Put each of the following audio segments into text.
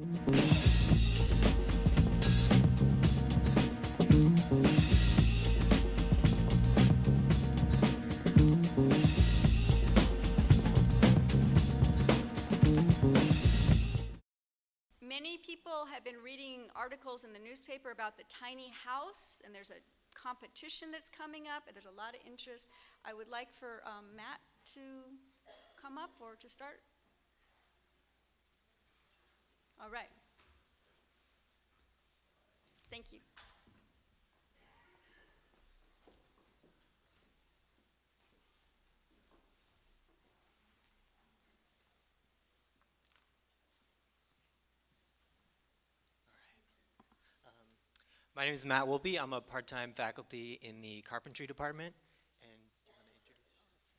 Many people have been reading articles in the newspaper about the tiny house, and there's a competition that's coming up, and there's a lot of interest. I would like for Matt to come up or to start. All right. Thank you. My name is Matt Wolpe. I'm a part-time faculty in the carpentry department. And you want to introduce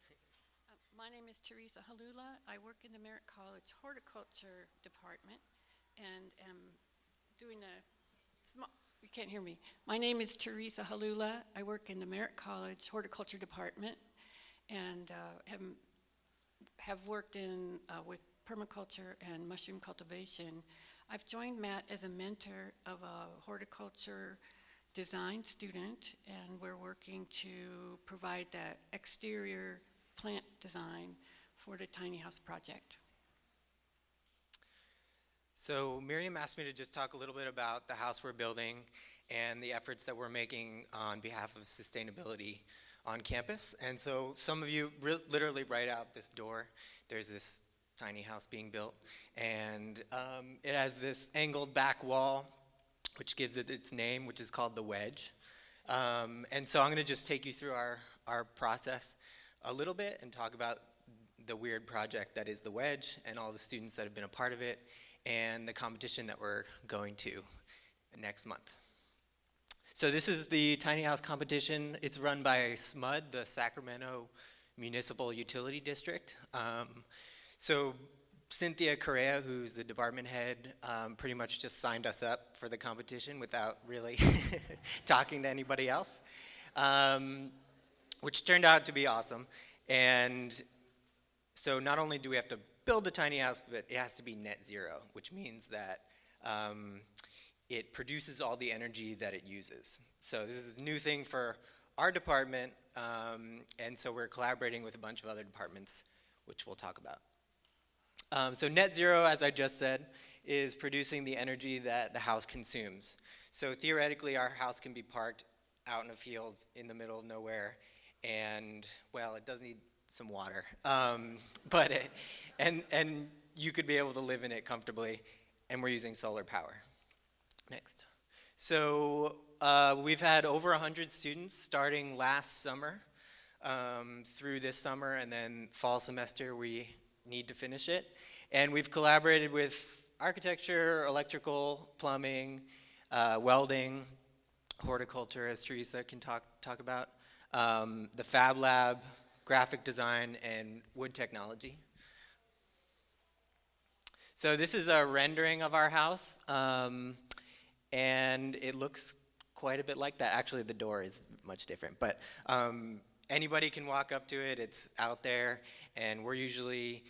yourself? My name is Teresa Halula. I work in the Merritt College Horticulture Department and am doing you can't hear me. My name is Teresa Halula. I work in the Merritt College Horticulture Department and have worked in with permaculture and mushroom cultivation. I've joined Matt as a mentor of a horticulture design student, and we're working to provide that exterior plant design for the tiny house project. So Miriam asked me to just talk a little bit about the house we're building and the efforts that we're making on behalf of sustainability on campus. And so some of you literally right out this door, there's this tiny house being built, and it has this angled back wall which gives it its name, which is called the wedge. And so I'm going to just take you through our process a little bit and talk about the weird project that is the wedge and all the students that have been a part of it and the competition that we're going to next month. So this is the tiny house competition. It's run by SMUD, the Sacramento Municipal Utility District. So Cynthia Correa, who's the department head, pretty much just signed us up for the competition without really talking to anybody else, which turned out to be awesome. And so not only do we have to build a tiny house, but it has to be net zero, which means that it produces all the energy that it uses. So this is a new thing for our department, and so we're collaborating with a bunch of other departments, which we'll talk about. So net zero, as I just said, is producing the energy that the house consumes. So theoretically, our house can be parked out in a field in the middle of nowhere, and well, it does need some water, and you could be able to live in it comfortably, and we're using solar power. Next. So we've had over 100 students starting last summer through this summer, and then fall semester we need to finish it. And we've collaborated with architecture, electrical, plumbing, welding, horticulture, as Teresa can talk about, the Fab Lab, graphic design, and wood technology. So this is a rendering of our house, and it looks quite a bit like that. Actually, the door is much different, but anybody can walk up to it. It's out there, and we're usually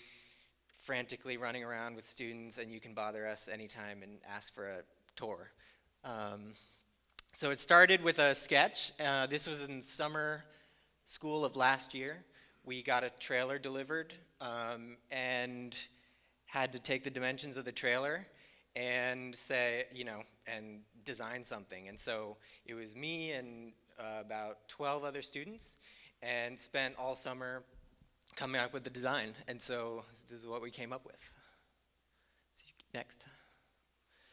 frantically running around with students, and you can bother us anytime and ask for a tour. So it started with a sketch. This was in summer school of last year. We got a trailer delivered and had to take the dimensions of the trailer and say, and design something. And so it was me and about 12 other students, and spent all summer coming up with the design. And so this is what we came up with. Next.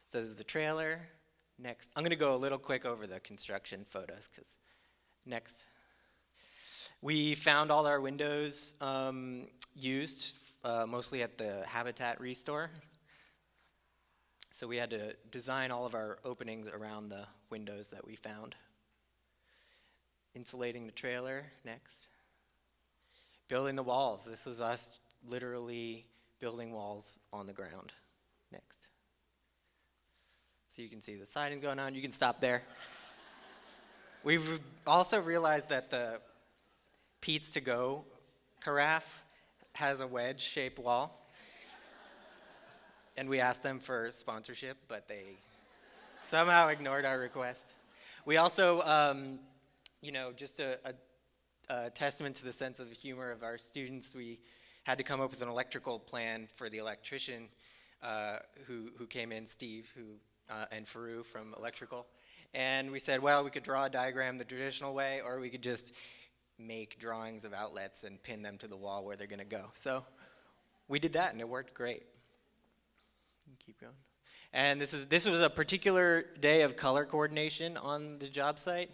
So this is the trailer. Next. I'm going to go a little quick over the construction photos, because next. We found all our windows used, mostly at the Habitat Restore. So we had to design all of our openings around the windows that we found. Insulating the trailer, next. Building the walls. This was us literally building walls on the ground. Next. So you can see the siding going on. You can stop there. We've also realized that the Pete's To Go carafe has a wedge-shaped wall. and we asked them for sponsorship, but they somehow ignored our request. We also, just a testament to the sense of humor of our students, we had to come up with an electrical plan for the electrician who came in, Steve, and Faru from electrical. And we said, well, we could draw a diagram the traditional way, or we could just make drawings of outlets and pin them to the wall where they're going to go. So we did that, and it worked great. Keep going. And this was a particular day of color coordination on the job site.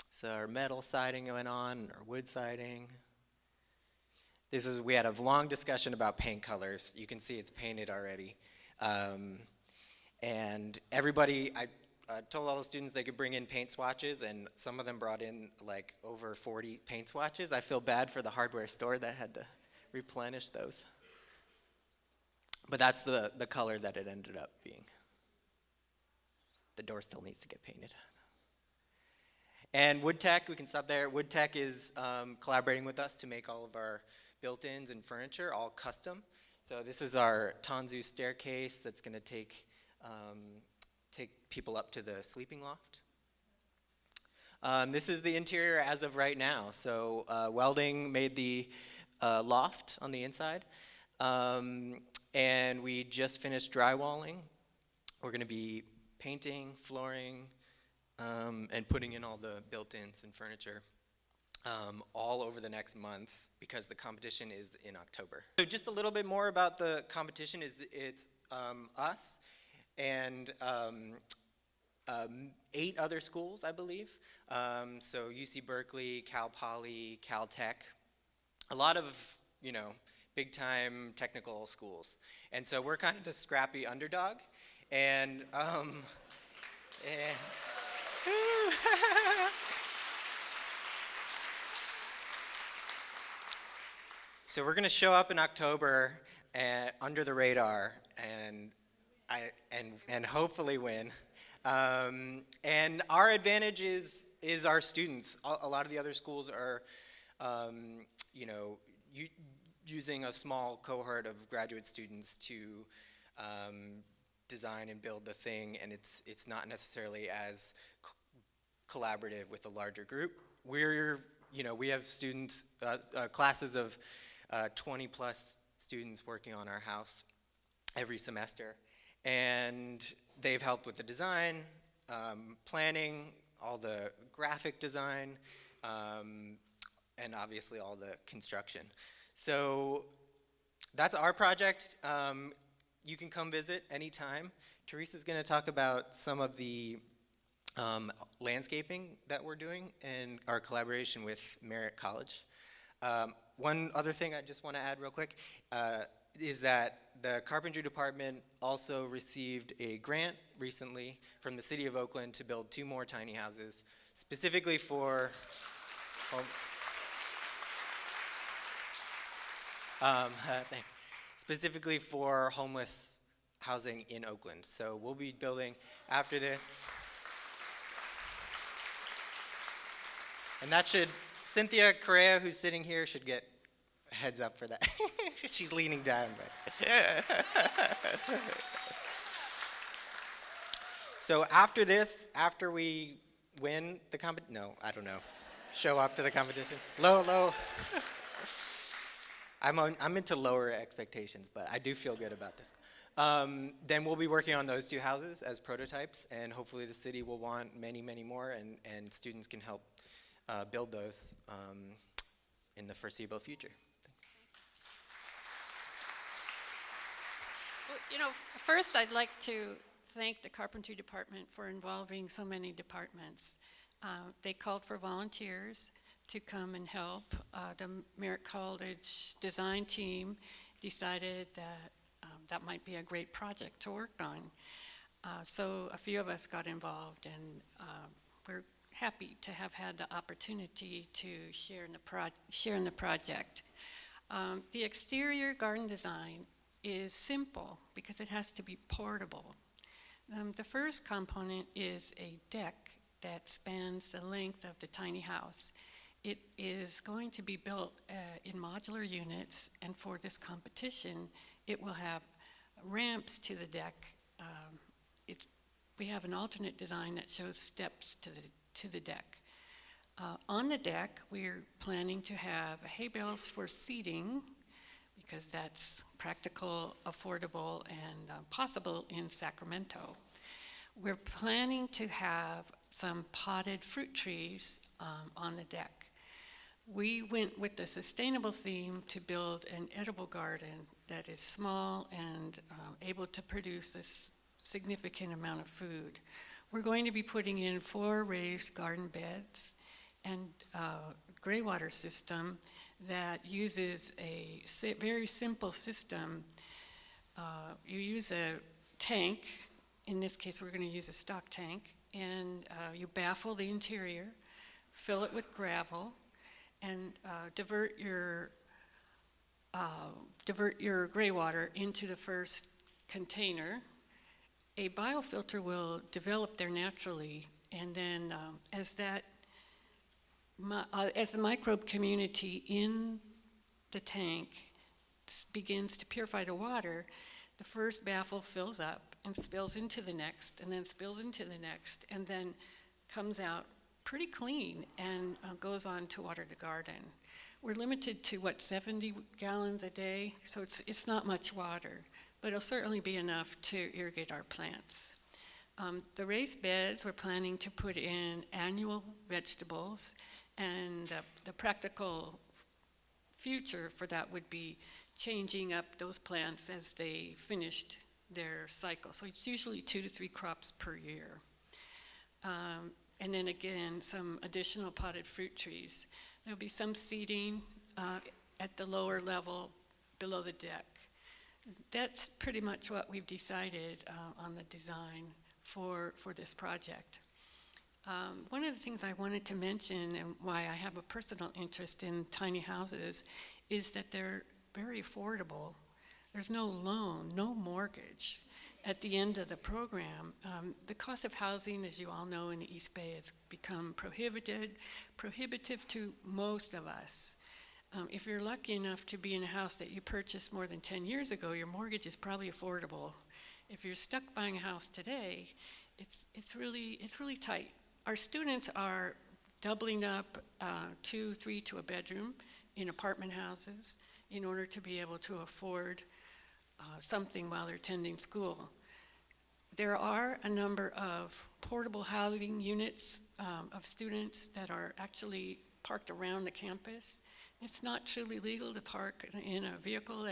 So our metal siding went on, our wood siding. We had a long discussion about paint colors. You can see it's painted already. And everybody, I told all the students they could bring in paint swatches, and some of them brought in like over 40 paint swatches. I feel bad for the hardware store that had to replenish those. But that's the color that it ended up being. The door still needs to get painted. And Wood Tech, we can stop there. Wood Tech is collaborating with us to make all of our built-ins and furniture all custom. So this is our Tanzu staircase that's going to take people up to the sleeping loft. This is the interior as of right now. So welding made the loft on the inside. And we just finished drywalling. We're going to be painting, flooring, and putting in all the built-ins and furniture all over the next month because the competition is in October. So just a little bit more about the competition is it's us and 8 other schools, I believe. So UC Berkeley, Cal Poly, Cal Tech, a lot of, big-time technical schools. And so we're kind of the scrappy underdog. And so we're going to show up in October under the radar and hopefully win. And our advantage is our students. A lot of the other schools are, using a small cohort of graduate students to design and build the thing, and it's not necessarily as collaborative with a larger group. We have students, classes of 20 plus students working on our house every semester, and they've helped with the design, planning, all the graphic design, and obviously all the construction. So that's our project. You can come visit anytime. Teresa's going to talk about some of the landscaping that we're doing and our collaboration with Merritt College. One other thing I just want to add real quick is that the carpentry department also received a grant recently from the city of Oakland to build 2 more tiny houses specifically for thanks. Specifically for homeless housing in Oakland. So we'll be building after this. And that Cynthia Correa, who's sitting here, should get a heads up for that. She's leaning down. So after this, after we win the competition, no, I don't know, show up to the competition. Low. I'm into lower expectations, but I do feel good about this. Then we'll be working on those 2 houses as prototypes, and hopefully the city will want many, many more, and students can help build those in the foreseeable future. Well, first I'd like to thank the carpentry department for involving so many departments. They called for volunteers to come and help. The Merritt College design team decided that that might be a great project to work on. So a few of us got involved, and we're happy to have had the opportunity to share in the project. The exterior garden design is simple because it has to be portable. The first component is a deck that spans the length of the tiny house. It is going to be built in modular units, and for this competition, it will have ramps to the deck. We have an alternate design that shows steps to the deck. On the deck, we're planning to have hay bales for seating, because that's practical, affordable, and possible in Sacramento. We're planning to have some potted fruit trees on the deck. We went with the sustainable theme to build an edible garden that is small and able to produce a significant amount of food. We're going to be putting in 4 raised garden beds and a gray water system that uses a very simple system. You use a tank. In this case, we're going to use a stock tank, and you baffle the interior, fill it with gravel, and divert your gray water into the first container. A biofilter will develop there naturally, and then as the microbe community in the tank begins to purify the water, the first baffle fills up and spills into the next, and then spills into the next, and then comes out pretty clean and goes on to water the garden. We're limited to, 70 gallons a day, so it's not much water, but it'll certainly be enough to irrigate our plants. The raised beds, we're planning to put in annual vegetables, and the practical future for that would be changing up those plants as they finished their cycle. So it's usually 2 to 3 crops per year. And then again, some additional potted fruit trees. There'll be some seating at the lower level below the deck. That's pretty much what we've decided on the design for this project. One of the things I wanted to mention, and why I have a personal interest in tiny houses, is that they're very affordable. There's no loan, no mortgage at the end of the program. The cost of housing, as you all know, in the East Bay has become prohibitive to most of us. If you're lucky enough to be in a house that you purchased more than 10 years ago, your mortgage is probably affordable. If you're stuck buying a house today, it's really tight. Our students are doubling up 2, 3 to a bedroom in apartment houses in order to be able to afford something while they're attending school. There are a number of portable housing units of students that are actually parked around the campus. It's not truly legal to park in a vehicle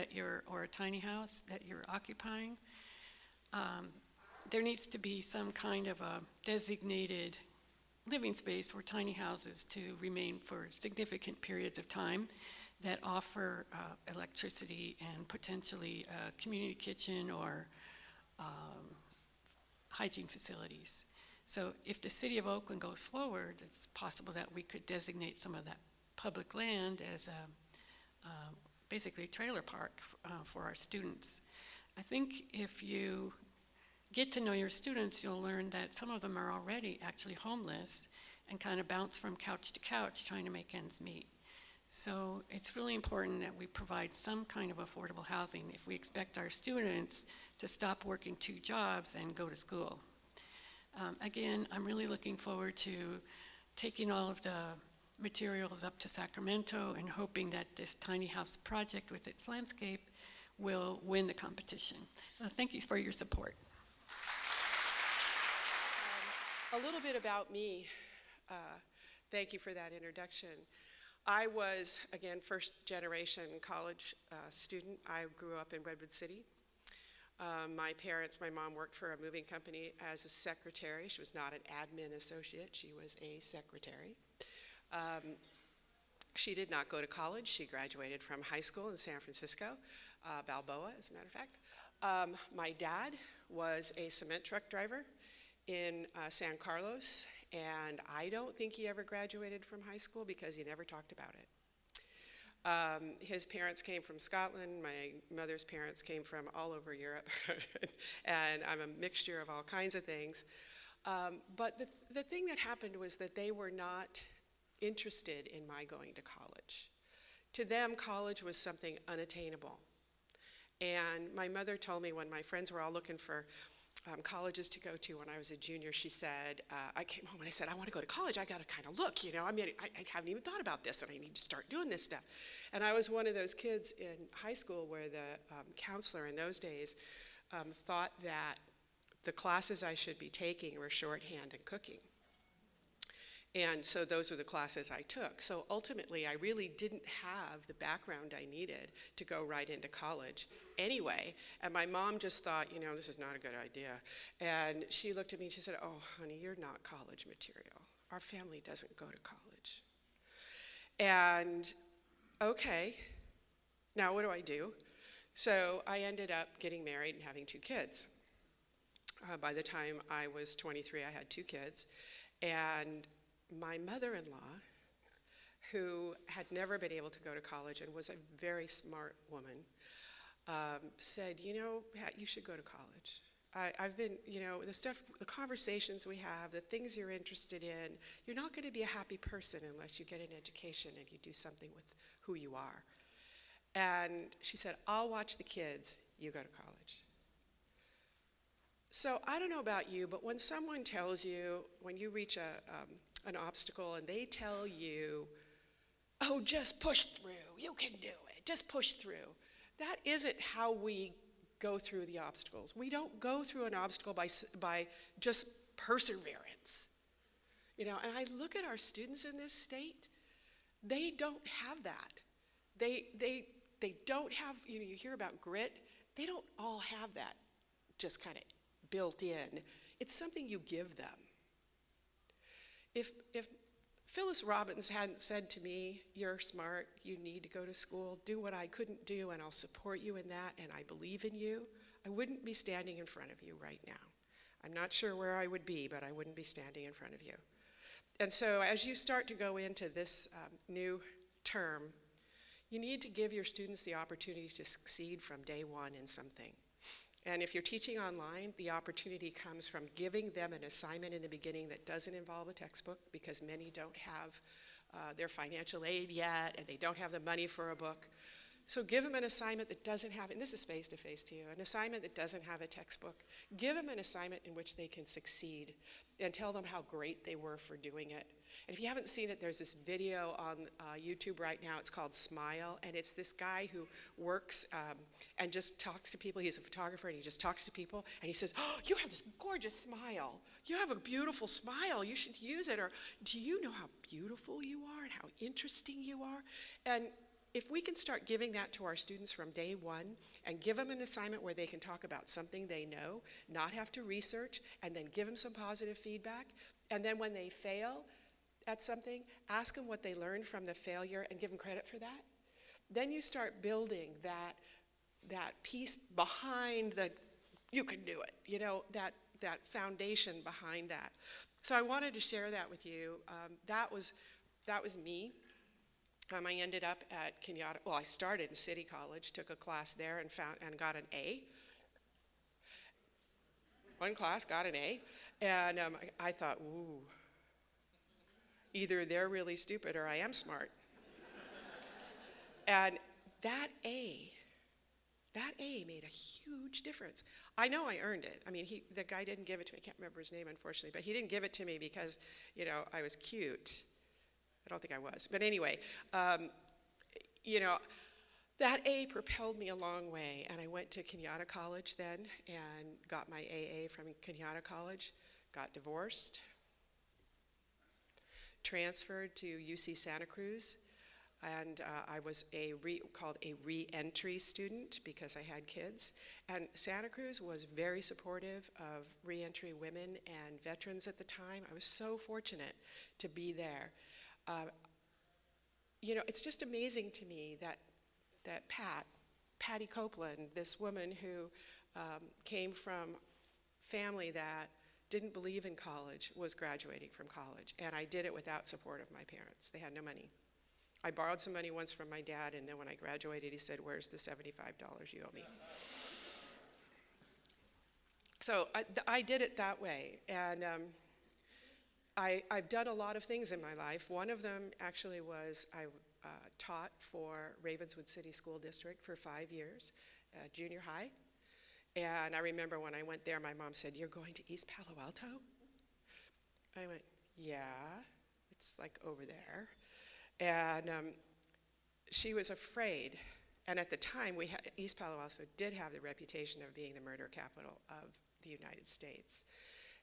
or a tiny house that you're occupying. There needs to be some kind of a designated living space for tiny houses to remain for significant periods of time that offer electricity and potentially a community kitchen or hygiene facilities. So if the city of Oakland goes forward, it's possible that we could designate some of that public land as basically a trailer park for our students. I think if you get to know your students, you'll learn that some of them are already actually homeless and kind of bounce from couch to couch trying to make ends meet. So it's really important that we provide some kind of affordable housing if we expect our students to stop working 2 jobs and go to school. Again, I'm really looking forward to taking all of the materials up to Sacramento and hoping that this tiny house project with its landscape will win the competition. Thank you for your support. A little bit about me. Thank you for that introduction. I was, again, first generation college student. I grew up in Redwood City. My mom worked for a moving company as a secretary. She was not an admin associate, she was a secretary. She did not go to college. She graduated from high school in San Francisco, Balboa, as a matter of fact. My dad was a cement truck driver in San Carlos, and I don't think he ever graduated from high school because he never talked about it. His parents came from Scotland. My mother's parents came from all over Europe, and I'm a mixture of all kinds of things. But the thing that happened was that they were not interested in my going to college. To them, college was something unattainable. And my mother told me when my friends were all looking for colleges to go to when I was a junior, she said, I came home and I said, I want to go to college. I got to kind of look, you know. I mean, I haven't even thought about this, and I need to start doing this stuff. And I was one of those kids in high school where the counselor in those days thought that the classes I should be taking were shorthand and cooking. And so those were the classes I took. So ultimately, I really didn't have the background I needed to go right into college anyway. And my mom just thought, you know, this is not a good idea. And she looked at me and she said, oh, honey, you're not college material. Our family doesn't go to college. And okay, now what do I do? So I ended up getting married and having 2 kids. By the time I was 23, I had 2 kids. And my mother-in-law, who had never been able to go to college and was a very smart woman, said, you know, Pat, you should go to college. I've been, you know, the conversations we have, the things you're interested in, you're not going to be a happy person unless you get an education and you do something with who you are. And she said, I'll watch the kids, you go to college. So I don't know about you, but when someone tells you, when you reach an obstacle and they tell you, oh, just push through, you can do it, just push through. That isn't how we go through the obstacles. We don't go through an obstacle by just perseverance. You know, and I look at our students in this state, they don't have that. They don't have, you know, you hear about grit, they don't all have that just kind of built in. It's something you give them. If Phyllis Robbins hadn't said to me, you're smart, you need to go to school, do what I couldn't do, and I'll support you in that, and I believe in you, I wouldn't be standing in front of you right now. I'm not sure where I would be, but I wouldn't be standing in front of you. And so as you start to go into this new term, you need to give your students the opportunity to succeed from day one in something. And if you're teaching online, the opportunity comes from giving them an assignment in the beginning that doesn't involve a textbook, because many don't have their financial aid yet and they don't have the money for a book. So give them an assignment that doesn't have, and this is face-to-face to you, an assignment that doesn't have a textbook. Give them an assignment in which they can succeed and tell them how great they were for doing it. And if you haven't seen it, there's this video on YouTube right now. It's called Smile, and it's this guy who works and just talks to people. He's a photographer, and he just talks to people, and he says, oh, you have this gorgeous smile. You have a beautiful smile. You should use it. Or do you know how beautiful you are and how interesting you are? And if we can start giving that to our students from day one and give them an assignment where they can talk about something they know, not have to research, and then give them some positive feedback, and then when they fail at something, ask them what they learned from the failure and give them credit for that, then you start building that piece behind the, you can do it, you know, that foundation behind that. So I wanted to share that with you. That was me. I ended up at Kenyatta. Well, I started in City College, took a class there and got an A. One class, got an A. And I thought, ooh, either they're really stupid or I am smart. And that A made a huge difference. I know I earned it. I mean, the guy didn't give it to me. I can't remember his name, unfortunately, but he didn't give it to me because, you know, I was cute. I don't think I was. But anyway, you know, that A propelled me a long way. And I went to Kenyatta College then and got my AA from Kenyatta College, got divorced, transferred to UC Santa Cruz, and I was called a re-entry student because I had kids. And Santa Cruz was very supportive of re-entry women and veterans at the time. I was so fortunate to be there. You know, it's just amazing to me that Patty Copeland, this woman who came from family that didn't believe in college, was graduating from college. And I did it without support of my parents. They had no money. I borrowed some money once from my dad, and then when I graduated, he said, where's the $75 you owe me? So I did it that way. And I've done a lot of things in my life. One of them actually was I taught for Ravenswood City School District for 5 years, junior high. And I remember when I went there, my mom said, "You're going to East Palo Alto?" I went, "Yeah, it's like over there." And she was afraid. And at the time, East Palo Alto did have the reputation of being the murder capital of the United States.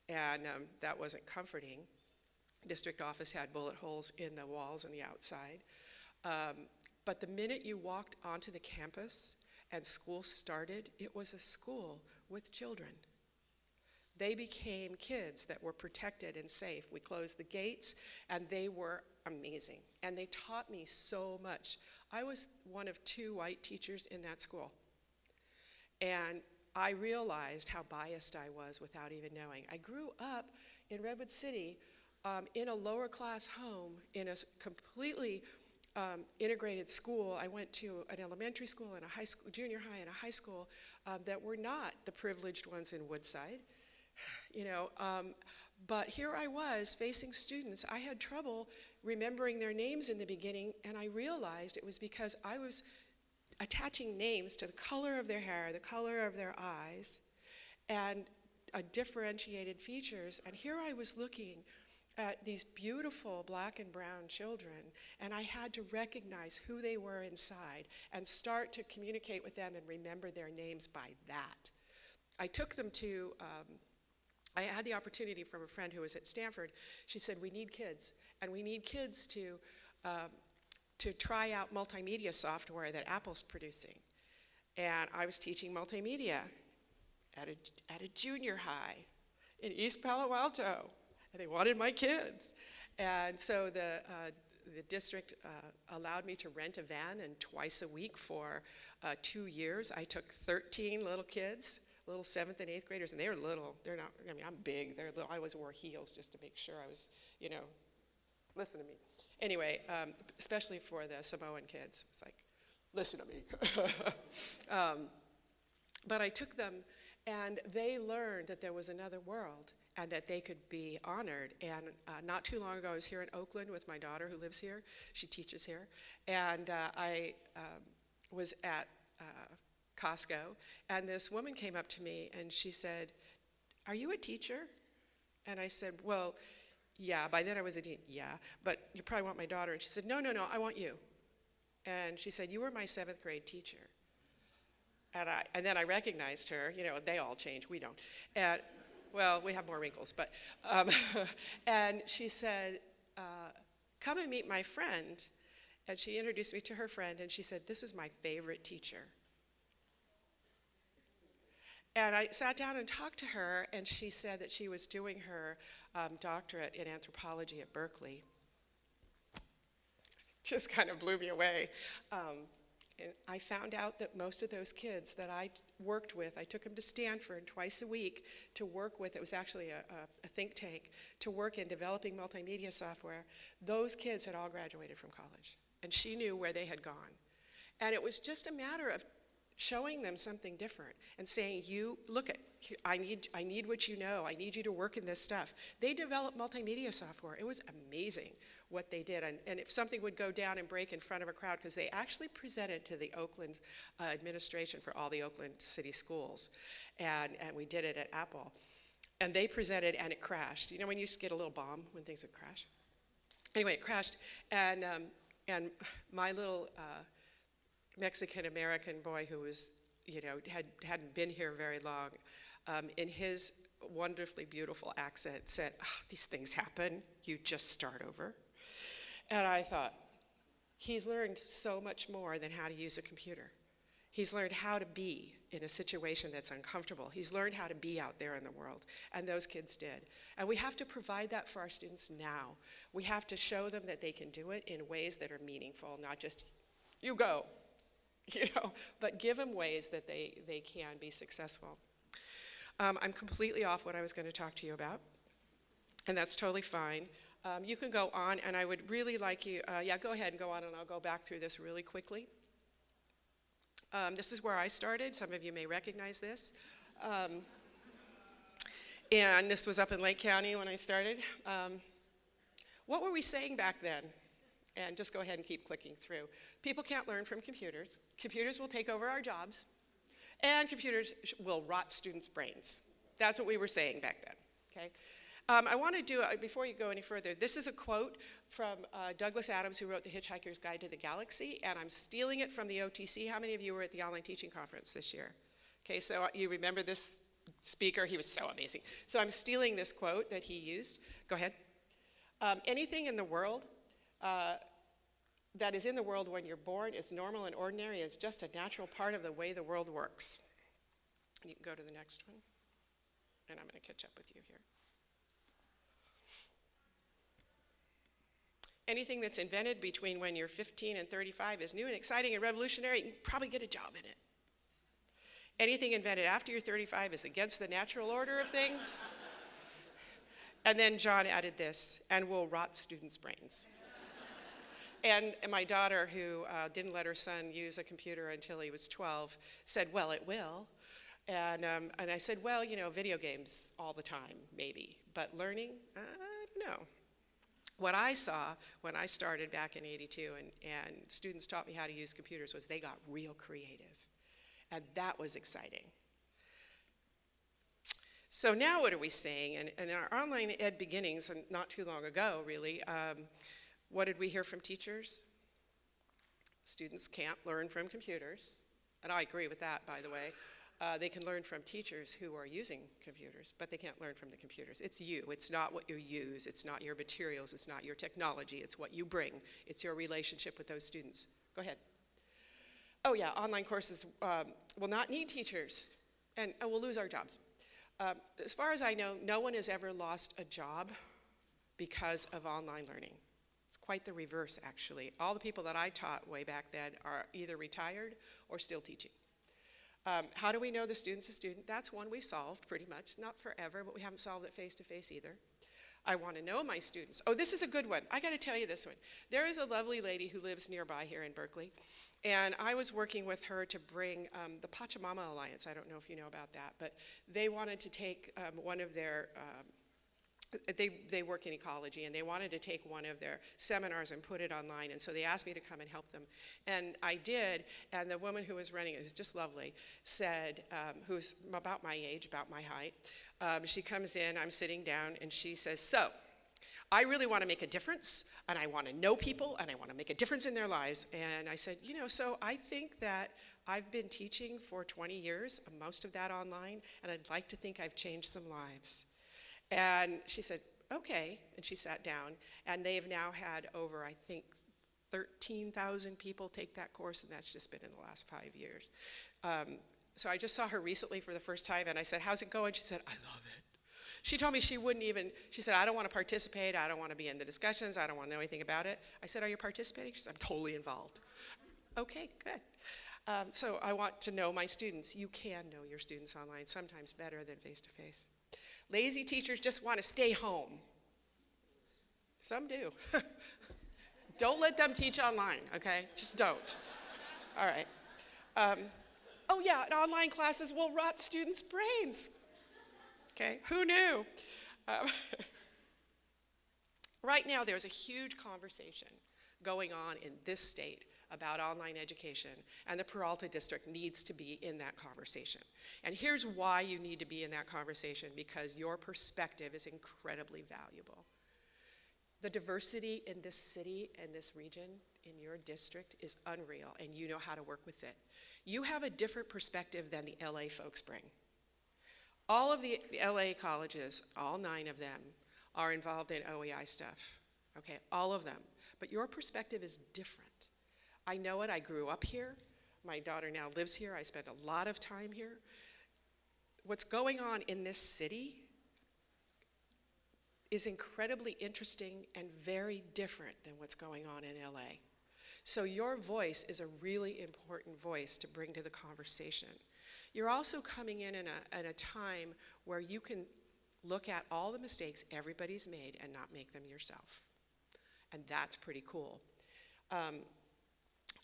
And that wasn't comforting. District office had bullet holes in the walls and the outside. But the minute you walked onto the campus and school started, it was a school with children. They became kids that were protected and safe. We closed the gates, and they were amazing. And they taught me so much. I was one of 2 white teachers in that school. And I realized how biased I was without even knowing. I grew up in Redwood City in a lower class home in a completely integrated school. I went to an elementary school and a high school, junior high and a high school that were not the privileged ones in Woodside. But here I was facing students. I had trouble remembering their names in the beginning, and I realized it was because I was attaching names to the color of their hair, the color of their eyes, and differentiated features. And here I was looking at these beautiful black and brown children, and I had to recognize who they were inside and start to communicate with them and remember their names by that. I took them to, I had the opportunity from a friend who was at Stanford. She said, "We need kids, and we need kids to try out multimedia software that Apple's producing." And I was teaching multimedia at a junior high in East Palo Alto, and they wanted my kids. And so the district allowed me to rent a van, and twice a week for 2 years, I took 13 little kids, little 7th and 8th graders, and they were little. They're not, I mean, I'm big. They're little. I always wore heels just to make sure I was, listen to me. Anyway, especially for the Samoan kids. It's like, listen to me. But I took them, and they learned that there was another world and that they could be honored. And not too long ago, I was here in Oakland with my daughter who lives here. She teaches here. And I was at Costco, and this woman came up to me, and she said, "Are you a teacher?" And I said, "Well, yeah." By then I was a dean. "Yeah, but you probably want my daughter." And she said, No, I want you." And she said, "You were my 7th grade teacher." And then I recognized her. They all change. We don't. And, well, we have more wrinkles. But and she said, "Come and meet my friend." And she introduced me to her friend, and she said, "This is my favorite teacher." And I sat down and talked to her, and she said that she was doing her doctorate in anthropology at Berkeley. Just kind of blew me away. And I found out that most of those kids that I worked with, I took them to Stanford twice a week to work with. It was actually a think tank to work in developing multimedia software. Those kids had all graduated from college, and she knew where they had gone. And it was just a matter of showing them something different and saying, I need what you know. I need you to work in this stuff. They developed multimedia software. It was amazing what they did. And if something would go down and break in front of a crowd, because they actually presented to the Oakland administration for all the Oakland city schools. And we did it at Apple. And they presented, and it crashed. You know when you used to get a little bomb when things would crash? Anyway, it crashed. And my little Mexican-American boy who was, hadn't been here very long, in his wonderfully beautiful accent said, "Oh, these things happen. You just start over." And I thought, he's learned so much more than how to use a computer. He's learned how to be in a situation that's uncomfortable. He's learned how to be out there in the world, and those kids did. And we have to provide that for our students now. We have to show them that they can do it in ways that are meaningful, not just, you go. But give them ways that they can be successful. I'm completely off what I was going to talk to you about, and that's totally fine. You can go on, and I would really like you, go ahead and go on, and I'll go back through this really quickly. This is where I started. Some of you may recognize this. And this was up in Lake County when I started. What were we saying back then? And just go ahead and keep clicking through. People can't learn from computers. Computers will take over our jobs. And computers will rot students' brains. That's what we were saying back then, okay? I want to do, before you go any further, this is a quote from Douglas Adams, who wrote The Hitchhiker's Guide to the Galaxy, and I'm stealing it from the OTC. How many of you were at the online teaching conference this year? Okay, so you remember this speaker? He was so amazing. So I'm stealing this quote that he used. Go ahead. Anything in the world that is in the world when you're born is normal and ordinary, is just a natural part of the way the world works. You can go to the next one, and I'm going to catch up with you here. Anything that's invented between when you're 15 and 35 is new and exciting and revolutionary. You can probably get a job in it. Anything invented after you're 35 is against the natural order of things. And then John added this, and will rot students' brains. And my daughter, who didn't let her son use a computer until he was 12, said, well, it will. And I said, well, you know, video games all the time, maybe. But learning, no. What I saw when I started back in '82 and students taught me how to use computers was they got real creative. And that was exciting. So now what are we saying? And in our online ed beginnings, and not too long ago, really, what did we hear from teachers? Students can't learn from computers. And I agree with that, by the way. They can learn from teachers who are using computers, but they can't learn from the computers. It's you. It's not what you use. It's not your materials. It's not your technology. It's what you bring. It's your relationship with those students. Go ahead. Oh, yeah, online courses will not need teachers, and we'll lose our jobs. As far as I know, no one has ever lost a job because of online learning. It's quite the reverse, actually. All the people that I taught way back then are either retired or still teaching. How do we know the student's a student? That's one we solved pretty much. Not forever, but we haven't solved it face-to-face either. I want to know my students. Oh, this is a good one. I got to tell you this one. There is a lovely lady who lives nearby here in Berkeley, and I was working with her to bring the Pachamama Alliance. I don't know if you know about that, but they wanted to take one of their they work in ecology, and they wanted to take one of their seminars and put it online, and so they asked me to come and help them. And I did, and the woman who was running it, who's just lovely, said, who's about my age, about my height, she comes in, I'm sitting down, and she says, so, I really want to make a difference, and I want to know people, and I want to make a difference in their lives. And I said, you know, so I think that I've been teaching for 20 years, most of that online, and I'd like to think I've changed some lives. And she said, okay, and she sat down, and they've now had over, I think, 13,000 people take that course, and that's just been in the last 5 years. So I just saw her recently for the first time, and I said, how's it going? She said, I love it. She told me she wouldn't even, she said, I don't want to participate, I don't want to be in the discussions, I don't want to know anything about it. I said, are you participating? She said, I'm totally involved. Okay, good. So I want to know my students. You can know your students online, sometimes better than face-to-face. Lazy teachers just want to stay home. Some do. Don't let them teach online, okay? Just don't. All right. Oh yeah, and online classes will rot students' brains. Okay, who knew? Right now, there's a huge conversation going on in this state about online education, and the Peralta district needs to be in that conversation. And here's why you need to be in that conversation, because your perspective is incredibly valuable. The diversity in this city and this region, in your district, is unreal, and you know how to work with it. You have a different perspective than the LA folks bring. All of the LA colleges, all 9 of them, are involved in OEI stuff, okay, all of them. But your perspective is different. I know it, I grew up here. My daughter now lives here, I spent a lot of time here. What's going on in this city is incredibly interesting and very different than what's going on in LA. So your voice is a really important voice to bring to the conversation. You're also coming in a time where you can look at all the mistakes everybody's made and not make them yourself. And that's pretty cool.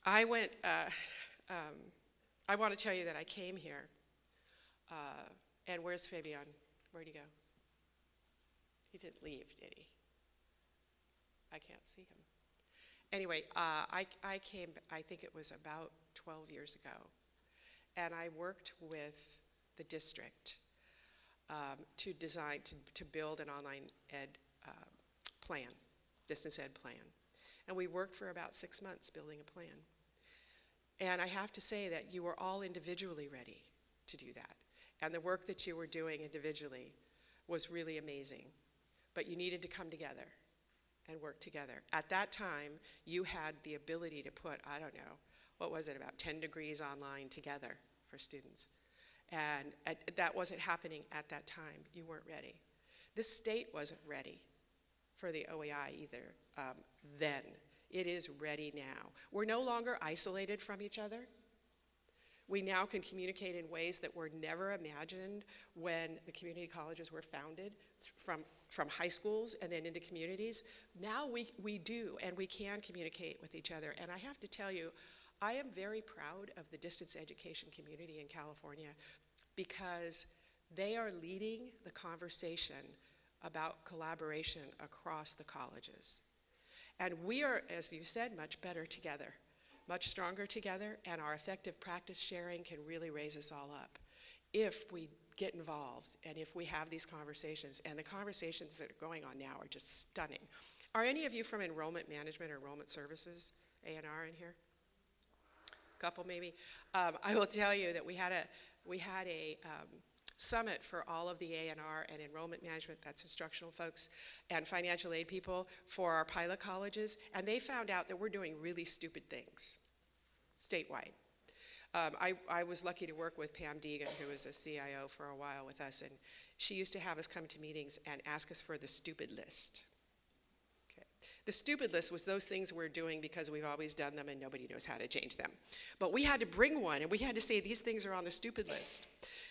I want to tell you that I came here, and where's Fabian? Where'd he go? He didn't leave, did he? I can't see him. Anyway, I came, I think it was about 12 years ago, and I worked with the district to design, to build an online ed plan, distance ed plan. And we worked for about 6 months building a plan. And I have to say that you were all individually ready to do that. And the work that you were doing individually was really amazing. But you needed to come together and work together. At that time, you had the ability to put, I don't know, what was it, about 10 degrees online together for students. And that wasn't happening at that time. You weren't ready. This state wasn't ready for the OEI either then. It is ready now. We're no longer isolated from each other. We now can communicate in ways that were never imagined when the community colleges were founded, from high schools and then into communities. Now we do, and we can communicate with each other. And I have to tell you, I am very proud of the distance education community in California because they are leading the conversation about collaboration across the colleges. And we are, as you said, much better together, much stronger together, and our effective practice sharing can really raise us all up if we get involved and if we have these conversations. And the conversations that are going on now are just stunning. Are any of you from enrollment management or enrollment services, A&R, in here? Couple maybe. I will tell you that we had a summit for all of the A&R and enrollment management, that's instructional folks, and financial aid people for our pilot colleges, and they found out that we're doing really stupid things statewide. I was lucky to work with Pam Deegan, who was a CIO for a while with us, and she used to have us come to meetings and ask us for the stupid list. Okay. The stupid list was those things we're doing because we've always done them and nobody knows how to change them. But we had to bring one, and we had to say these things are on the stupid list.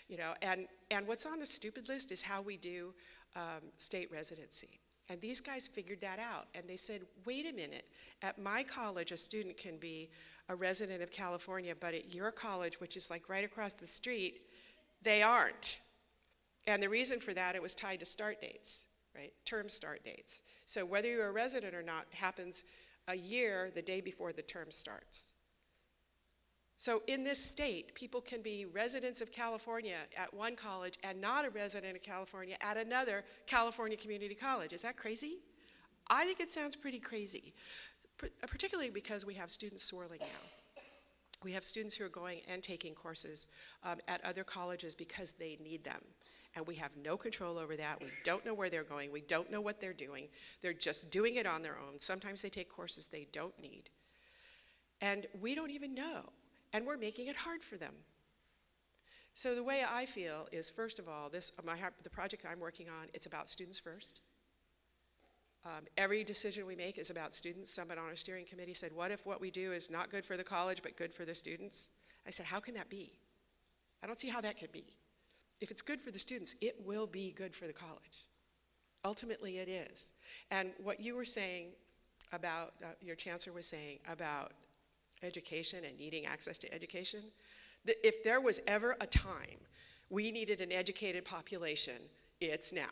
You know, and what's on the stupid list is how we do state residency. And these guys figured that out, and they said, wait a minute, at my college a student can be a resident of California, but at your college, which is like right across the street, they aren't. And the reason for that, it was tied to start dates, right? Term start dates. So whether you're a resident or not happens a year the day before the term starts. So in this state, people can be residents of California at one college and not a resident of California at another California community college. Is that crazy? I think it sounds pretty crazy, particularly because we have students swirling now. We have students who are going and taking courses at other colleges because they need them. And we have no control over that. We don't know where they're going. We don't know what they're doing. They're just doing it on their own. Sometimes they take courses they don't need. And we don't even know. And we're making it hard for them. So the way I feel is, first of all, the project I'm working on, it's about students first. Every decision we make is about students. Someone on our steering committee said, what if what we do is not good for the college but good for the students? I said, how can that be? I don't see how that could be. If it's good for the students, it will be good for the college. Ultimately, it is. And what you were saying about, your chancellor was saying about education and needing access to education, if there was ever a time we needed an educated population, it's now.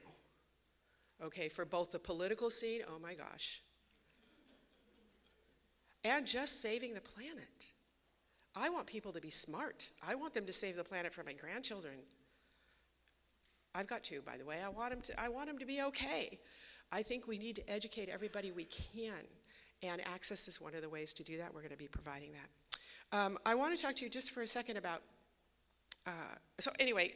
Okay, for both the political scene, oh my gosh, and just saving the planet. I want people to be smart. I want them to save the planet for my grandchildren. I've got two, by the way. I want them to be okay. I think we need to educate everybody we can. And access is one of the ways to do that. We're going to be providing that. I want to talk to you just for a second about, so anyway,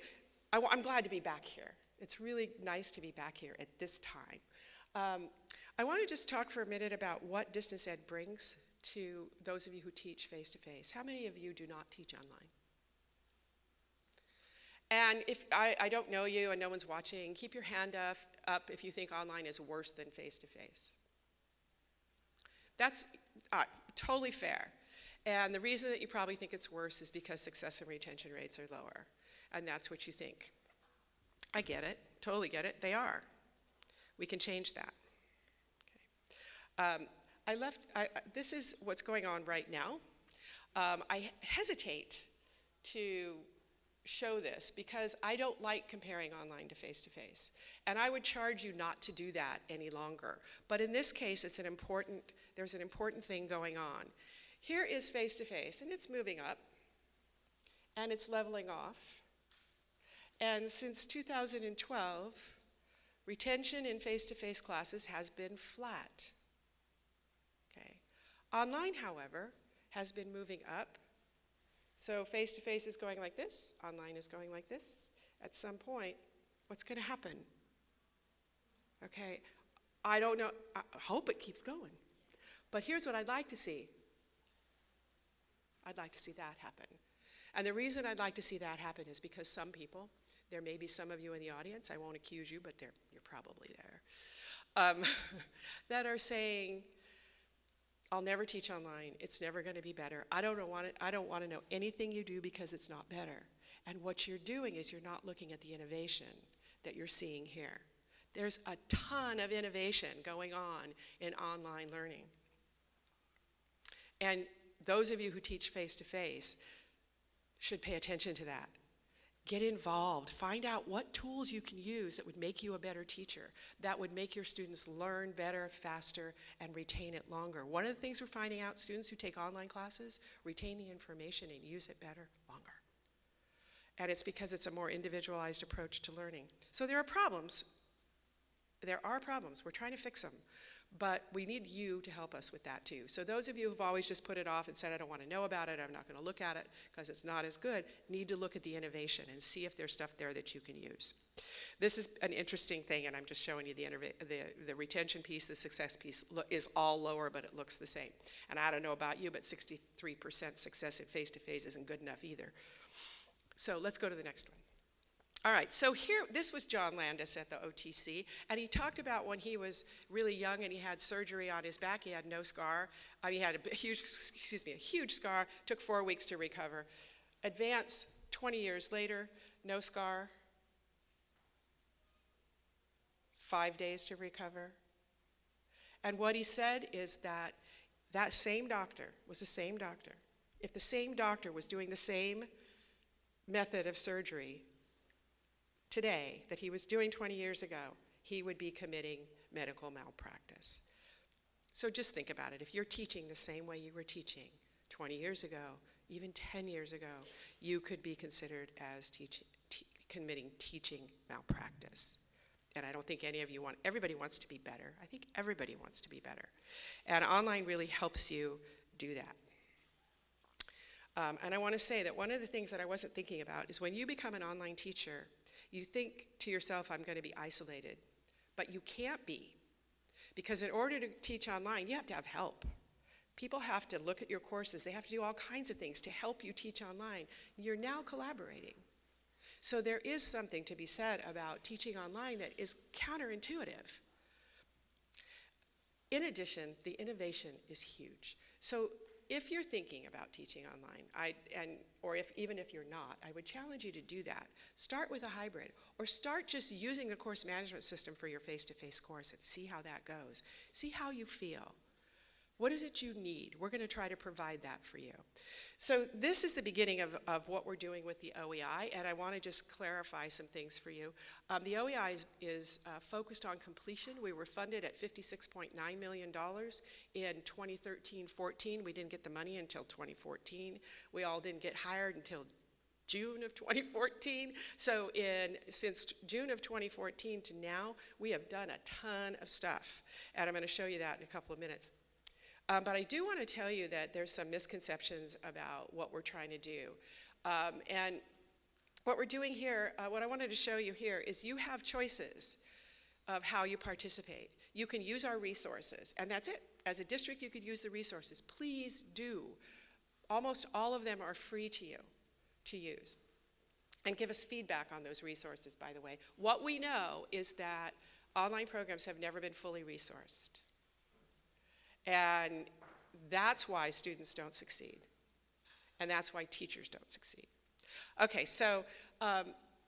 I'm glad to be back here. It's really nice to be back here at this time. I want to just talk for a minute about what distance ed brings to those of you who teach face-to-face. How many of you do not teach online? And if I don't know you and no one's watching, keep your hand up if you think online is worse than face-to-face. That's totally fair. And the reason that you probably think it's worse is because success and retention rates are lower. And that's what you think. I get it, totally get it, they are. We can change that. Okay. This is what's going on right now. I hesitate to show this because I don't like comparing online to face-to-face. And I would charge you not to do that any longer. But in this case, there's an important thing going on. Here is face-to-face, and it's moving up, and it's leveling off. And since 2012, retention in face-to-face classes has been flat. Okay. Online, however, has been moving up. So face-to-face is going like this, online is going like this. At some point, what's going to happen? Okay, I don't know, I hope it keeps going. But here's what I'd like to see. I'd like to see that happen. And the reason I'd like to see that happen is because some people, there may be some of you in the audience, I won't accuse you, but you're probably there, that are saying, I'll never teach online. It's never going to be better. I don't want to know anything you do because it's not better. And what you're doing is you're not looking at the innovation that you're seeing here. There's a ton of innovation going on in online learning. And those of you who teach face-to-face should pay attention to that. Get involved. Find out what tools you can use that would make you a better teacher, that would make your students learn better, faster, and retain it longer. One of the things we're finding out, students who take online classes retain the information and use it better longer. And it's because it's a more individualized approach to learning. So there are problems. There are problems. We're trying to fix them. But we need you to help us with that too. So those of you who've always just put it off and said, I don't want to know about it, I'm not going to look at it because it's not as good, need to look at the innovation and see if there's stuff there that you can use. This is an interesting thing, and I'm just showing you the retention piece. The success piece is all lower, but it looks the same. And I don't know about you, but 63% success at face-to-face isn't good enough either. So let's go to the next one. All right, so here, this was John Landis at the OTC, and he talked about when he was really young and he had surgery on his back. He had no scar. He had a huge scar, took 4 weeks to recover. Advance 20 years later, no scar, 5 days to recover. And what he said is that that same doctor was the same doctor. If the same doctor was doing the same method of surgery today that he was doing 20 years ago, he would be committing medical malpractice. So just think about it. If you're teaching the same way you were teaching 20 years ago, even 10 years ago, you could be considered as committing teaching malpractice. And I don't think any of you everybody wants to be better. I think everybody wants to be better. And online really helps you do that. And I want to say that one of the things that I wasn't thinking about is when you become an online teacher, you think to yourself, I'm going to be isolated. But you can't be. Because in order to teach online, you have to have help. People have to look at your courses. They have to do all kinds of things to help you teach online. You're now collaborating. So there is something to be said about teaching online that is counterintuitive. In addition, the innovation is huge. So if you're thinking about teaching online, even if you're not, I would challenge you to do that. Start with a hybrid, or start just using the course management system for your face-to-face course and see how that goes. See how you feel. What is it you need? We're going to try to provide that for you. So this is the beginning of what we're doing with the OEI, and I want to just clarify some things for you. The OEI is focused on completion. We were funded at $56.9 million in 2013-14. We didn't get the money until 2014. We all didn't get hired until June of 2014. So since June of 2014 to now, we have done a ton of stuff, and I'm going to show you that in a couple of minutes. But I do want to tell you that there's some misconceptions about what we're trying to do. And what we're doing here, what I wanted to show you here is you have choices of how you participate. You can use our resources, and that's it. As a district, you could use the resources. Please do. Almost all of them are free to you to use. And give us feedback on those resources, by the way. What we know is that online programs have never been fully resourced. And that's why students don't succeed. And that's why teachers don't succeed. Okay, so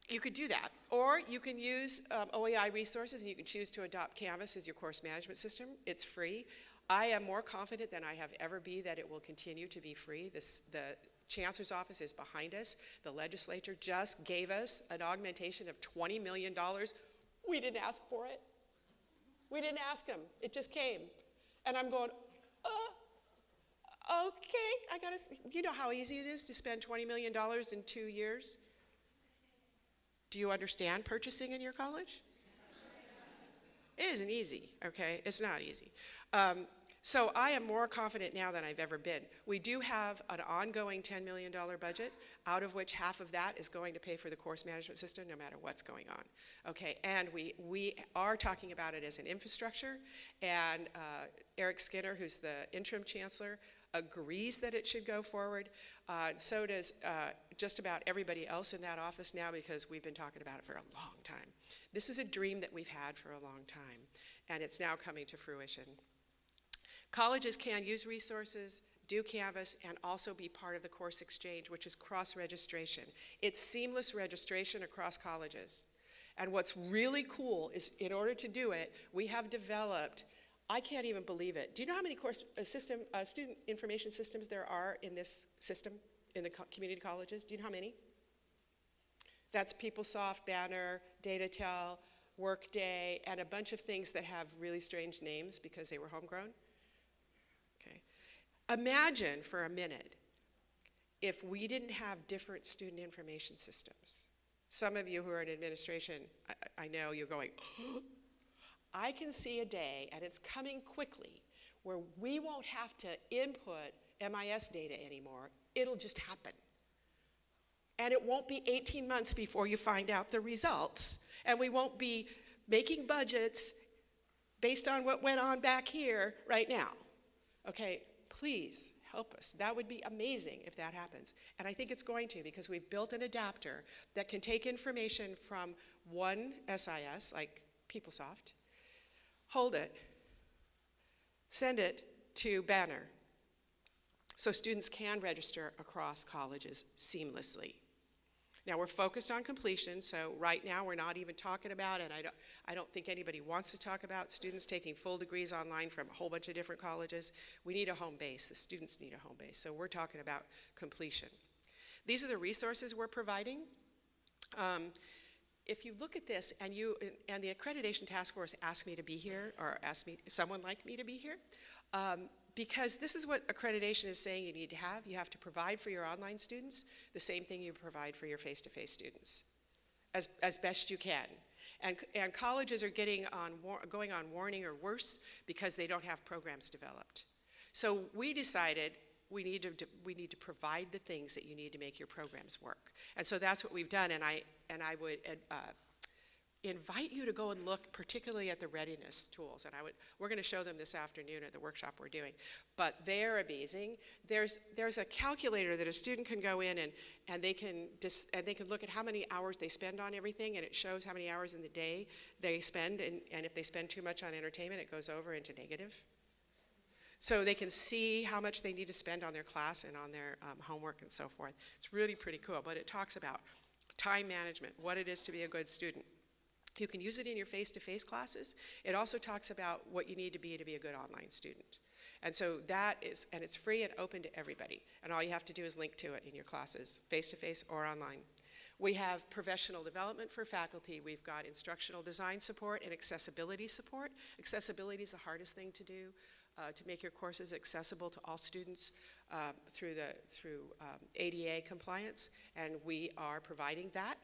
you could do that. Or you can use OEI resources, and you can choose to adopt Canvas as your course management system. It's free. I am more confident than I have ever been that it will continue to be free. The Chancellor's office is behind us. The legislature just gave us an augmentation of $20 million. We didn't ask for it. We didn't ask them. It just came. And I'm going, okay, I gotta, you know how easy it is to spend $20 million in 2 years? Do you understand purchasing in your college? It isn't easy, okay? It's not easy. So I am more confident now than I've ever been. We do have an ongoing $10 million budget, out of which half of that is going to pay for the course management system no matter what's going on. Okay, and we are talking about it as an infrastructure, and Eric Skinner, who's the interim chancellor, agrees that it should go forward. So does just about everybody else in that office now, because we've been talking about it for a long time. This is a dream that we've had for a long time, and it's now coming to fruition. Colleges can use resources, do Canvas, and also be part of the course exchange, which is cross-registration. It's seamless registration across colleges. And what's really cool is, in order to do it, we have developed, I can't even believe it. Do you know how many student information systems there are in this system, in the community colleges? Do you know how many? That's PeopleSoft, Banner, DataTel, Workday, and a bunch of things that have really strange names because they were homegrown. Okay. Imagine for a minute if we didn't have different student information systems. Some of you who are in administration, I know you're going, oh, I can see a day, and it's coming quickly, where we won't have to input MIS data anymore. It'll just happen. And it won't be 18 months before you find out the results. And we won't be making budgets based on what went on back here right now. Okay, please help us. That would be amazing if that happens. And I think it's going to, because we've built an adapter that can take information from one SIS, like PeopleSoft, hold it, send it to Banner, so students can register across colleges seamlessly. Now, we're focused on completion, so right now we're not even talking about, and I don't think anybody wants to talk about students taking full degrees online from a whole bunch of different colleges. We need a home base. The students need a home base, so we're talking about completion. These are the resources we're providing. If you look at this, and the Accreditation Task Force asked me to be here, or asked someone like me to be here, because this is what accreditation is saying you need to have. You have to provide for your online students the same thing you provide for your face-to-face students, as best you can. And colleges are going on warning or worse because they don't have programs developed. So we decided we need to provide the things that you need to make your programs work. And so that's what we've done. And I would invite you to go and look particularly at the readiness tools. And we're going to show them this afternoon at the workshop we're doing. But they're amazing. There's a calculator that a student can go in and they can look at how many hours they spend on everything, and it shows how many hours in the day they spend, and if they spend too much on entertainment, it goes over into negative. So they can see how much they need to spend on their class and on their homework and so forth. It's really pretty cool, but it talks about time management, what it is to be a good student. You can use it in your face-to-face classes. It also talks about what you need to be a good online student. And so and it's free and open to everybody. And all you have to do is link to it in your classes, face-to-face or online. We have professional development for faculty. We've got instructional design support and accessibility support. Accessibility is the hardest thing to do, to make your courses accessible to all students through ADA compliance, and we are providing that.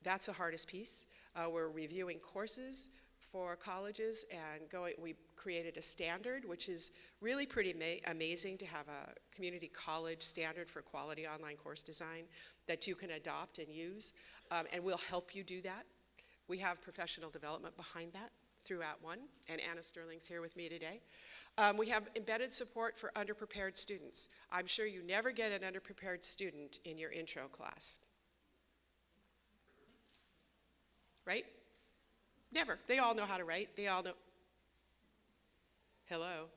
That's the hardest piece. We're reviewing courses for colleges, and we created a standard, which is really pretty amazing to have a community college standard for quality online course design that you can adopt and use, and we'll help you do that. We have professional development behind that through @ONE, and Anna Sterling's here with me today. We have embedded support for underprepared students. I'm sure you never get an underprepared student in your intro class. Right? Never. They all know how to write. They all know. Hello.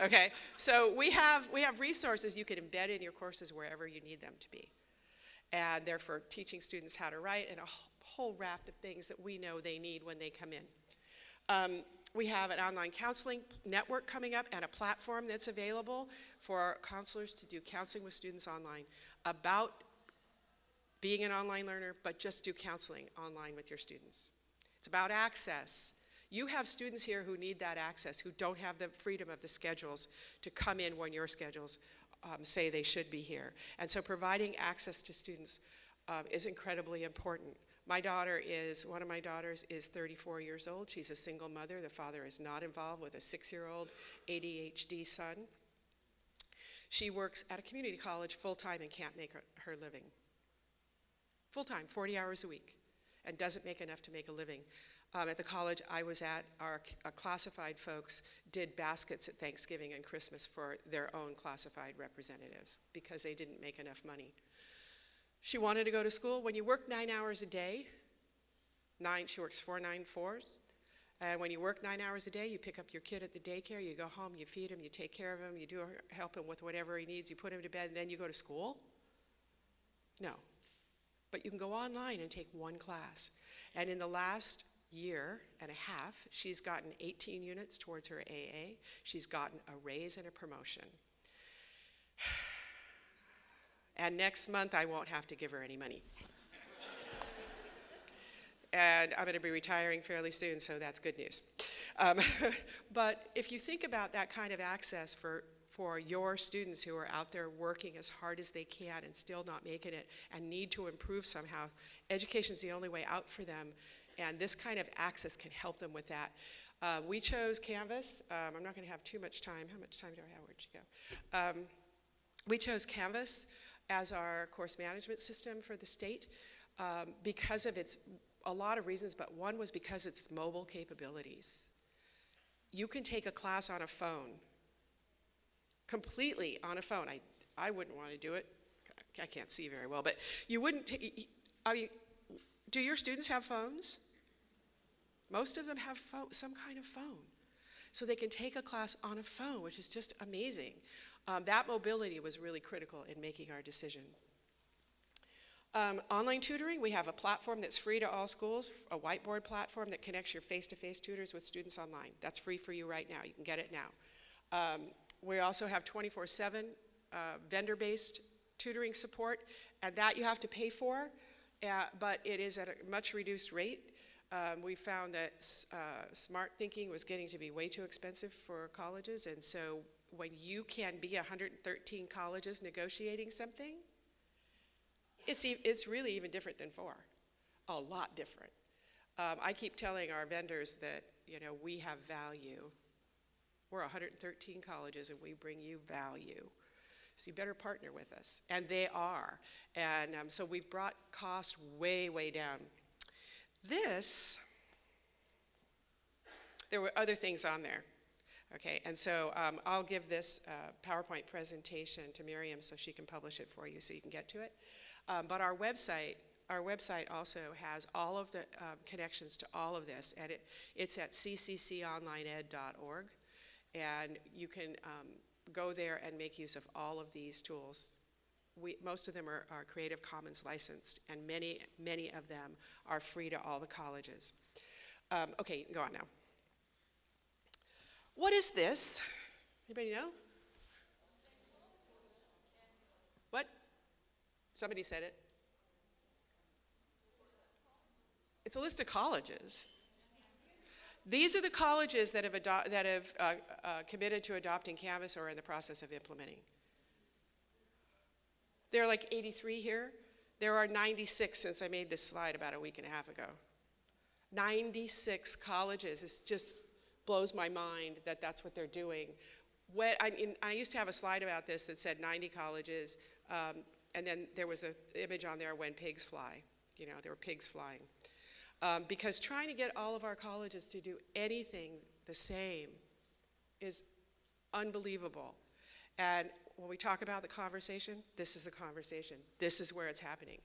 Okay. So we have resources you can embed in your courses wherever you need them to be. And they're for teaching students how to write and a whole raft of things that we know they need when they come in. We have an online counseling network coming up and a platform that's available for counselors to do counseling with students online about being an online learner, but just do counseling online with your students. It's about access. You have students here who need that access, who don't have the freedom of the schedules to come in when your schedules say they should be here. And so providing access to students is incredibly important. One of my daughters is 34 years old. She's a single mother. The father is not involved with a 6-year-old ADHD son. She works at a community college full-time and can't make her living. Full-time, 40 hours a week, and doesn't make enough to make a living. At the college I was at, our classified folks did baskets at Thanksgiving and Christmas for their own classified representatives because they didn't make enough money. She wanted to go to school. When you work 9 hours a day, she works 4 9-4s, and when you work 9 hours a day, you pick up your kid at the daycare, you go home, you feed him, you take care of him, you help him with whatever he needs, you put him to bed, and then you go to school? No. But you can go online and take one class. And in the last year and a half, she's gotten 18 units towards her AA. She's gotten a raise and a promotion. And next month, I won't have to give her any money. And I'm going to be retiring fairly soon, so that's good news. But if you think about that kind of access for your students who are out there working as hard as they can and still not making it and need to improve somehow, education's the only way out for them, and this kind of access can help them with that. We chose Canvas. I'm not going to have too much time. How much time do I have? Where'd you go? We chose Canvas as our course management system for the state because of a lot of reasons, but one was because of its mobile capabilities. You can take a class on a phone, completely on a phone. I wouldn't want to do it. I can't see very well, but you wouldn't. Do your students have phones? Most of them have some kind of phone. So they can take a class on a phone, which is just amazing. That mobility was really critical in making our decision. Online tutoring, we have a platform that's free to all schools, a whiteboard platform that connects your face-to-face tutors with students online. That's free for you right now. You can get it now. We also have 24/7 vendor-based tutoring support, and that you have to pay for, but it is at a much reduced rate. We found that smart thinking was getting to be way too expensive for colleges, and so when you can be 113 colleges negotiating something, it's really even different than 4, a lot different. I keep telling our vendors that, we have value. We're 113 colleges and we bring you value. So you better partner with us. And they are. And so we've brought cost way, way down. There were other things on there. Okay, and so I'll give this PowerPoint presentation to Miriam so she can publish it for you so you can get to it. But our website also has all of the connections to all of this, and it's at ccconlineed.org, and you can go there and make use of all of these tools. Most of them are Creative Commons licensed, and many of them are free to all the colleges. Okay, go on now. What is this? Anybody know? What? Somebody said it. It's a list of colleges. These are the colleges that have committed to adopting Canvas or are in the process of implementing. There are like 83 here. There are 96 since I made this slide about a week and a half ago. 96 colleges. It just blows my mind that that's what they're doing. I used to have a slide about this that said 90 colleges, and then there was an image on there when pigs fly. There were pigs flying. Because trying to get all of our colleges to do anything the same is unbelievable. And when we talk about the conversation, this is the conversation. This is where it's happening.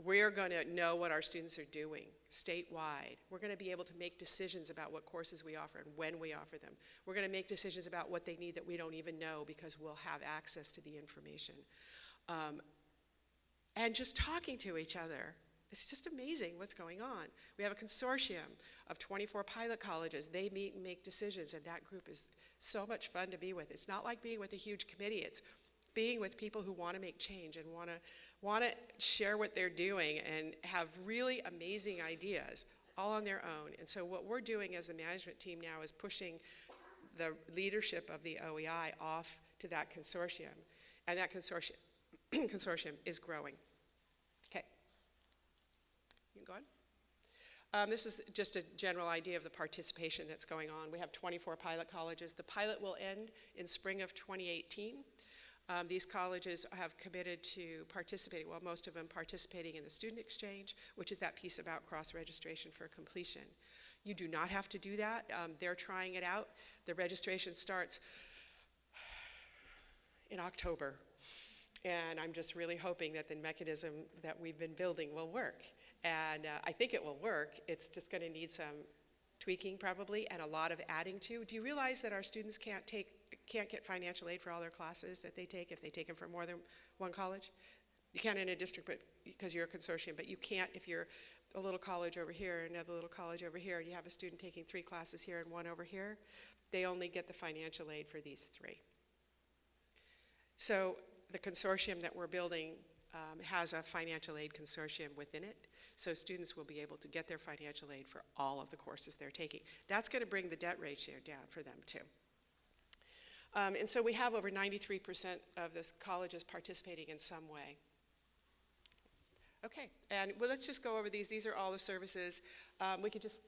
We're going to know what our students are doing statewide. We're going to be able to make decisions about what courses we offer and when we offer them. We're going to make decisions about what they need that we don't even know because we'll have access to the information. And just talking to each other It's just amazing what's going on. We have a consortium of 24 pilot colleges. They meet and make decisions, and that group is so much fun to be with. It's not like being with a huge committee. It's being with people who want to make change and want to share what they're doing and have really amazing ideas all on their own. And so what we're doing as the management team now is pushing the leadership of the OEI off to that consortium. And that consortium is growing. Okay. You can go on. This is just a general idea of the participation that's going on. We have 24 pilot colleges. The pilot will end in spring of 2018. These colleges have committed to participating, well, most of them participating in the student exchange, which is that piece about cross-registration for completion. You do not have to do that. They're trying it out. The registration starts in October. And I'm just really hoping that the mechanism that we've been building will work. And I think it will work. It's just going to need some tweaking probably and a lot of adding to. Do you realize that our students can't get financial aid for all their classes that they take if they take them from more than one college? You can in a district because you're a consortium, but you can't if you're a little college over here, another little college over here, and you have a student taking 3 classes here and 1 over here. They only get the financial aid for these 3. So the consortium that we're building has a financial aid consortium within it, so students will be able to get their financial aid for all of the courses they're taking. That's going to bring the debt ratio down for them too. And so we have over 93% of the colleges participating in some way. Okay, and well, let's just go over these. These are all the services. We could just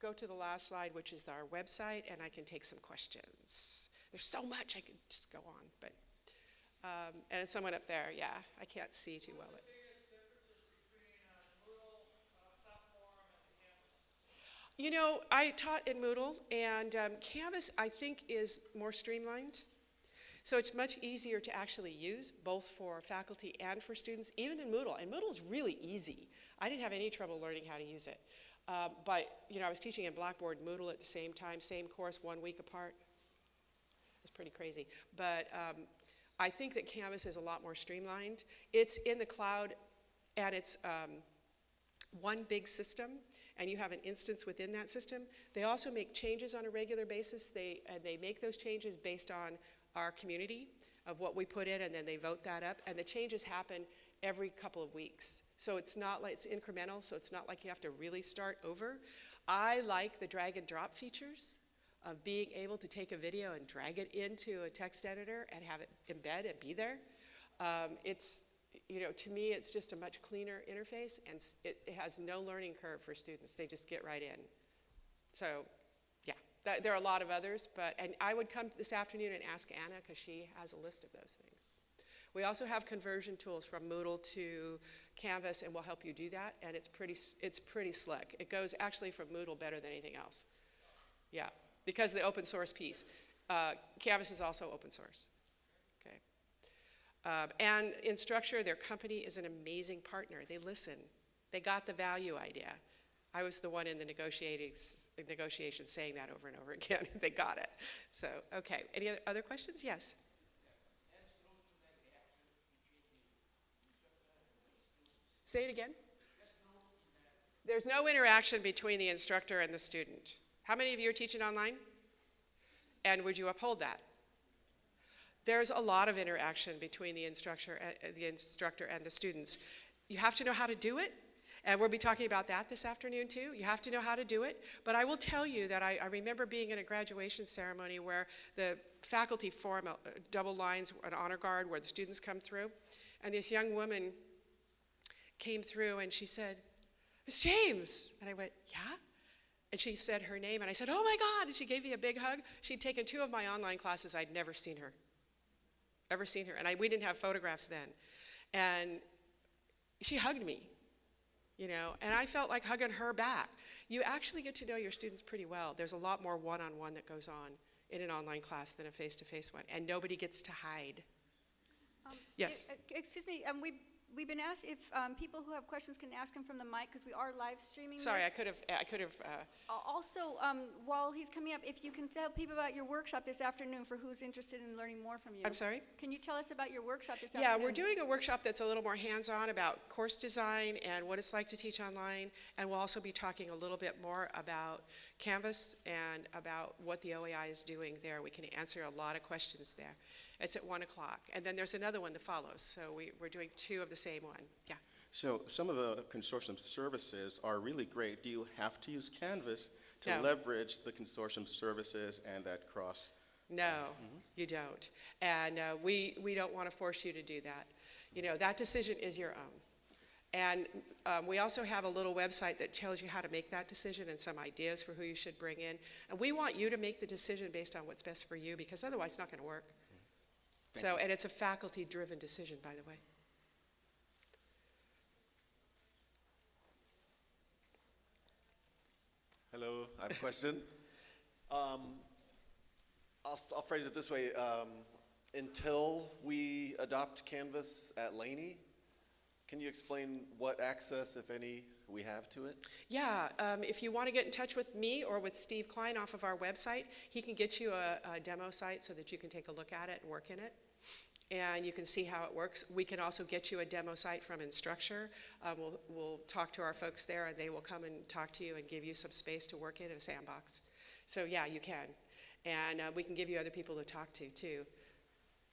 go to the last slide, which is our website, and I can take some questions. There's so much I could just go on, but and someone up there, yeah, I can't see too well. You know, I taught in Moodle, and Canvas, I think, is more streamlined. So it's much easier to actually use, both for faculty and for students, even in Moodle. And Moodle is really easy. I didn't have any trouble learning how to use it. But, you know, I was teaching in Blackboard and Moodle at the same time, same course, 1 week apart. It was pretty crazy. But I think that Canvas is a lot more streamlined. It's in the cloud, and it's one big system, and you have an instance within that system. They also make changes on a regular basis. They make those changes based on our community of what we put in, and then they vote that up. And the changes happen every couple of weeks. So it's not like it's incremental, so it's not like you have to really start over. I like the drag and drop features of being able to take a video and drag it into a text editor and have it embed and be there. It's, you know, to me, it's just a much cleaner interface, and it has no learning curve for students. They just get right in. So, yeah, there are a lot of others, and I would come this afternoon and ask Anna, because she has a list of those things. We also have conversion tools from Moodle to Canvas, and we'll help you do that, and it's pretty slick. It goes actually from Moodle better than anything else. Yeah, because of the open source piece. Canvas is also open source. And Instructure, their company, is an amazing partner. They listen. They got the value idea. I was the one in the negotiations saying that over and over again. They got it. So, okay. Any other questions? Yes. Say it again. There's no interaction between the instructor and the student. How many of you are teaching online? And would you uphold that? There's a lot of interaction between the instructor and the students. You have to know how to do it, and we'll be talking about that this afternoon too. You have to know how to do it, but I will tell you that I remember being in a graduation ceremony where the faculty form double lines, an honor guard where the students come through, and this young woman came through and she said, "Miss James," and I went, "Yeah?" And she said her name, and I said, "Oh my God," and she gave me a big hug. She'd taken 2 of my online classes. I'd never seen her. And we didn't have photographs then. And she hugged me, you know, and I felt like hugging her back. You actually get to know your students pretty well. There's a lot more one-on-one that goes on in an online class than a face-to-face one, and nobody gets to hide. Yes? Excuse me, we've been asked if people who have questions can ask him from the mic, because we are live streaming Sorry, I this. could have, Also, while he's coming up, if you can tell people about your workshop this afternoon for who's interested in learning more from you. I'm sorry? Can you tell us about your workshop this Yeah, afternoon? we're doing a workshop that's a little more hands-on about course design and what it's like to teach online, and we'll also be talking a little bit more about Canvas and about what the OEI is doing there. We can answer a lot of questions there. It's at 1 o'clock, and then there's another one that follows, so we're doing 2 of the same one. Yeah. So some of the consortium services are really great. Do you have to use Canvas to No. leverage the consortium services and that cross? No, you don't. And we don't want to force you to do that. You know, that decision is your own. And we also have a little website that tells you how to make that decision and some ideas for who you should bring in. And we want you to make the decision based on what's best for you, because otherwise it's not going to work. So, and it's a faculty-driven decision, by the way. Hello, I have a question. I'll phrase it this way. Until we adopt Canvas at Laney, can you explain what access, if any, we have to it? Yeah, if you want to get in touch with me or with Steve Klein off of our website, he can get you a demo site so that you can take a look at it and work in it. And you can see how it works. We can also get you a demo site from Instructure. We'll talk to our folks there, and they will come and talk to you and give you some space to work in a sandbox. So yeah, you can. And we can give you other people to talk to, too.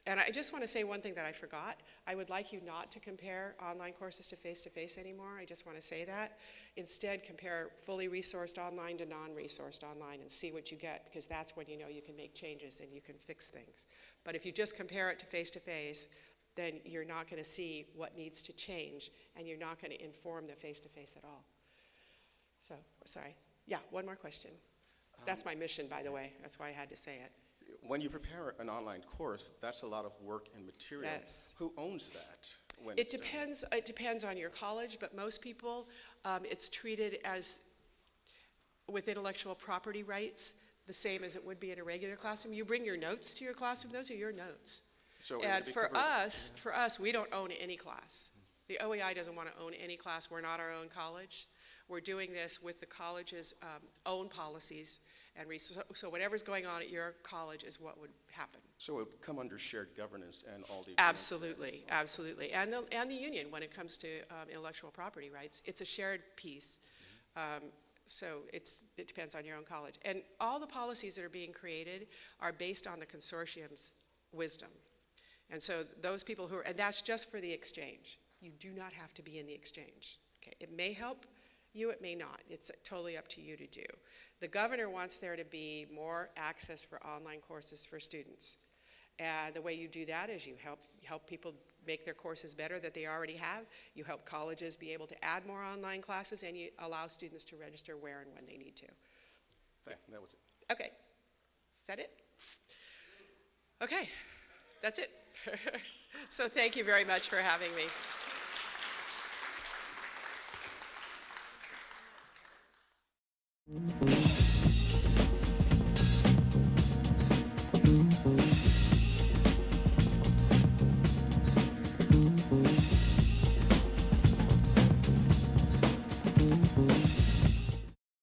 And I just want to say one thing that I forgot. I would like you not to compare online courses to face-to-face anymore. I just want to say that. Instead, compare fully resourced online to non-resourced online and see what you get, because that's when you know you can make changes and you can fix things. But if you just compare it to face-to-face, then you're not going to see what needs to change, and you're not going to inform the face-to-face at all. So, sorry. Yeah, one more question. That's my mission, by the way. That's why I had to say it. When you prepare an online course, that's a lot of work and material. Yes. Who owns that? When It it's done? depends. It depends on your college, but most people, it's treated as with intellectual property rights, the same as it would be in a regular classroom. You bring your notes to your classroom; those are your notes. So it And would be for covered- us, we don't own any class. The OEI doesn't want to own any class. We're not our own college. We're doing this with the college's own policies, and so whatever's going on at your college is what would happen. So it would come under shared governance and all the Absolutely, absolutely. And the union, when it comes to intellectual property rights, it's a shared piece. So it depends on your own college. And all the policies that are being created are based on the consortium's wisdom. And so those people and that's just for the exchange. You do not have to be in the exchange. Okay? It may help you, it may not. It's totally up to you to do. The governor wants there to be more access for online courses for students. And the way you do that is you help people make their courses better that they already have. You help colleges be able to add more online classes, and you allow students to register where and when they need to. That was it. Okay. Is that it? Okay. That's it. So thank you very much for having me.